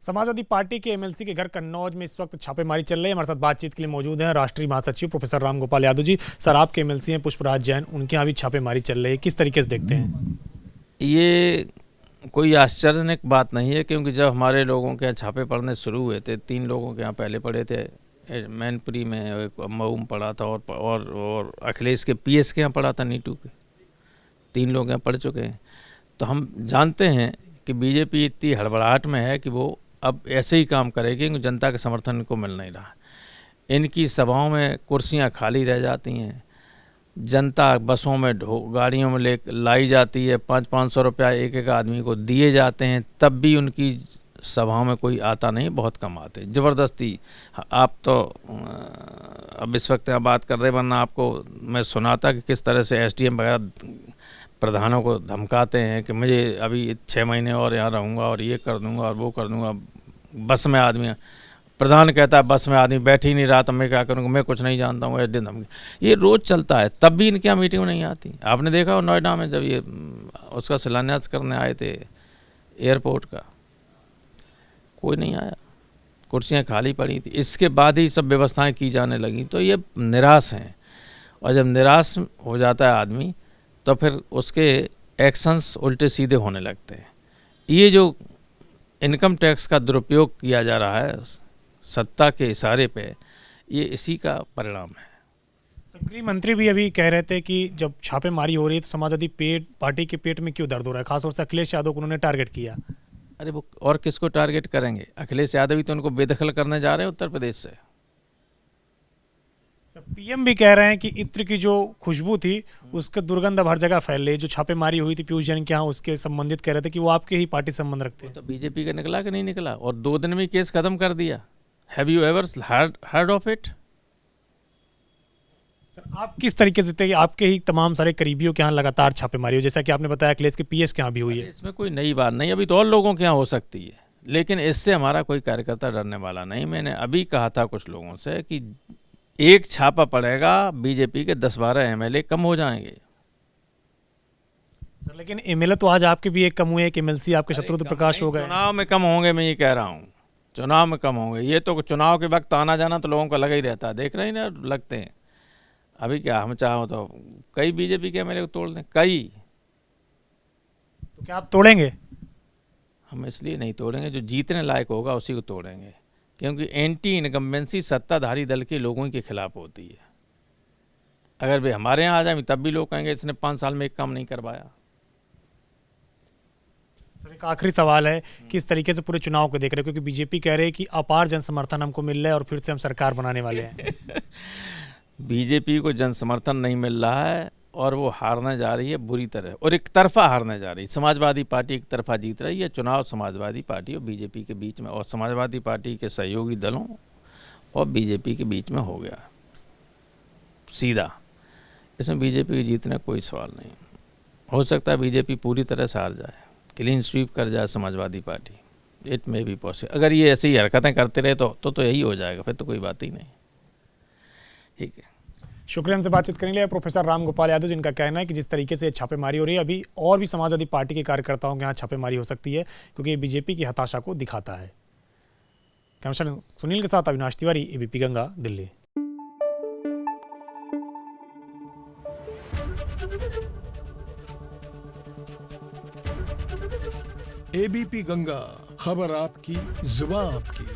Samajwadi party के MLC के घर कन्नौज में इस वक्त छापेमारी चल रही है। हमारे साथ बातचीत के लिए मौजूद हैं राष्ट्रीय महासचिव प्रोफेसर राम गोपाल यादव जी। सर, आपके एमएलसी हैं पुष्पराज जैन, उनके यहाँ भी छापेमारी चल रही है, किस तरीके से देखते हैं? ये कोई आश्चर्यजनक बात नहीं है, क्योंकि जब हमारे लोगों के यहाँ छापे पड़ने शुरू हुए थे, 3 लोगों के यहाँ पहले पड़े थे। मैनपुरी में एक मऊ में पड़ा था और अखिलेश के पीएस के यहाँ पड़ा था, नीटू के। 3 लोग यहाँ पड़ चुके हैं। तो हम जानते हैं कि बीजेपी इतनी हड़बड़ाहट में है कि वो अब ऐसे ही काम करेगी, क्योंकि जनता के समर्थन इनको मिल नहीं रहा। इनकी सभाओं में कुर्सियां खाली रह जाती हैं, जनता बसों में गाड़ियों में ले लाई जाती है, 500-500 रुपया एक एक आदमी को दिए जाते हैं, तब भी उनकी सभाओं में कोई आता नहीं, बहुत कम आते। ज़बरदस्ती आप तो अब इस वक्त यहाँ बात कर रहे, वरना आपको मैं सुनाता कि किस तरह से एसडीएम वगैरह प्रधानों को धमकाते हैं कि मुझे अभी 6 महीने और यहाँ रहूँगा और ये कर दूँगा और वो कर दूँगा। बस में आदमी, प्रधान कहता है बस में आदमी बैठ ही नहीं रहा, तो मैं क्या करूँगा, मैं कुछ नहीं जानता हूँ, एसडीएम धमकी। ये रोज़ चलता है, तब भी इनके यहाँ मीटिंग नहीं आती। आपने देखा हो नोएडा में जब ये उसका शिलान्यास करने आए थे एयरपोर्ट का, कोई नहीं आया, कुर्सियाँ खाली पड़ी थी। इसके बाद ही सब व्यवस्थाएँ की जाने लगी। तो ये निराश हैं, और जब निराश हो जाता है आदमी तो फिर उसके एक्शंस उल्टे सीधे होने लगते हैं। ये जो इनकम टैक्स का दुरुपयोग किया जा रहा है सत्ता के इशारे पे, ये इसी का परिणाम है। गृह मंत्री भी अभी कह रहे थे कि जब छापेमारी हो रही है तो समाजवादी पार्टी के पेट में क्यों दर्द हो रहा है, खासतौर से अखिलेश यादव को उन्होंने टारगेट किया। अरे वो और किसको टारगेट करेंगे? अखिलेश यादव ही तो उनको बेदखल करने जा रहे हैं उत्तर प्रदेश से। पीएम भी कह रहे हैं कि इत्र की जो खुशबू थी उसके दुर्गंध अब हर जगह फैल रही। जो छापेमारी हुई थी पीयूष जैन के यहाँ, उसके संबंधित कह रहे थे कि वो आपके ही पार्टी संबंध रखते हैं। तो बीजेपी का निकला कि नहीं निकला? और 2 दिन में केस खत्म कर दिया। Have you ever heard of it? आप किस तरीके से देखते हैं कि आपके ही तमाम सारे करीबियों के यहाँ लगातार छापेमारी हो, जैसा कि आपने बताया अखिलेश के पीएस के यहाँ भी हुई है? इसमें कोई नई बात नहीं, अभी तो और लोगों के यहाँ हो सकती है, लेकिन इससे हमारा कोई कार्यकर्ता डरने वाला नहीं। मैंने अभी कहा था कुछ लोगों से कि एक छापा पड़ेगा, बीजेपी के 10-12 एमएलए कम हो जाएंगे। सर, लेकिन एमएलए तो आज आपके भी एक कम हुए, एक एमएलसी आपके शत्रुघ्न प्रकाश हो गए। चुनाव में कम होंगे, मैं ये कह रहा हूँ, चुनाव में कम होंगे। ये तो चुनाव के वक्त आना जाना तो लोगों को लगा ही रहता है, देख रहे हैं ना, लगते हैं। अभी क्या हम चाहो तो कई बीजेपी के एमएलए को तोड़ दें, कई। तो क्या आप तोड़ेंगे? हम इसलिए नहीं तोड़ेंगे, जो जीतने लायक होगा उसी को तोड़ेंगे, क्योंकि एंटी इनकम्बेंसी सत्ताधारी दल के लोगों के खिलाफ होती है। अगर वे हमारे यहाँ आ जाए तब भी लोग कहेंगे इसने 5 साल में एक काम नहीं करवाया। एक आखिरी सवाल है, किस तरीके से पूरे चुनाव को देख रहे हो, क्योंकि बीजेपी कह रही है कि अपार जन समर्थन हमको मिल रहा है और फिर से हम सरकार बनाने वाले हैं। बीजेपी को जन समर्थन नहीं मिल रहा है और वो हारने जा रही है बुरी तरह, और एक तरफा हारने जा रही है। समाजवादी पार्टी एक तरफा जीत रही है चुनाव, समाजवादी पार्टी और बीजेपी के बीच में, और समाजवादी पार्टी के सहयोगी दलों और बीजेपी के बीच में हो गया सीधा। इसमें बीजेपी के जीतने कोई सवाल नहीं। हो सकता है बीजेपी पूरी तरह से हार जाए, क्लीन स्वीप कर जाए Samajwadi party, it may be possible. अगर ये ऐसी ही हरकतें करते रहे तो यही हो जाएगा, फिर तो कोई बात ही नहीं। ठीक है, शुक्रिया हमसे बातचीत करने के लिए प्रोफेसर राम गोपाल यादव, जिनका कहना है कि जिस तरीके से छापेमारी हो रही है, अभी और भी समाजवादी पार्टी के कार्यकर्ताओं के यहाँ छापेमारी हो सकती है, क्योंकि ये बीजेपी की हताशा को दिखाता है। कैमरा सुनील के साथ अविनाश तिवारी, एबीपी गंगा, दिल्ली। एबीपी गंगा, खबर आपकी, जुबान आपकी।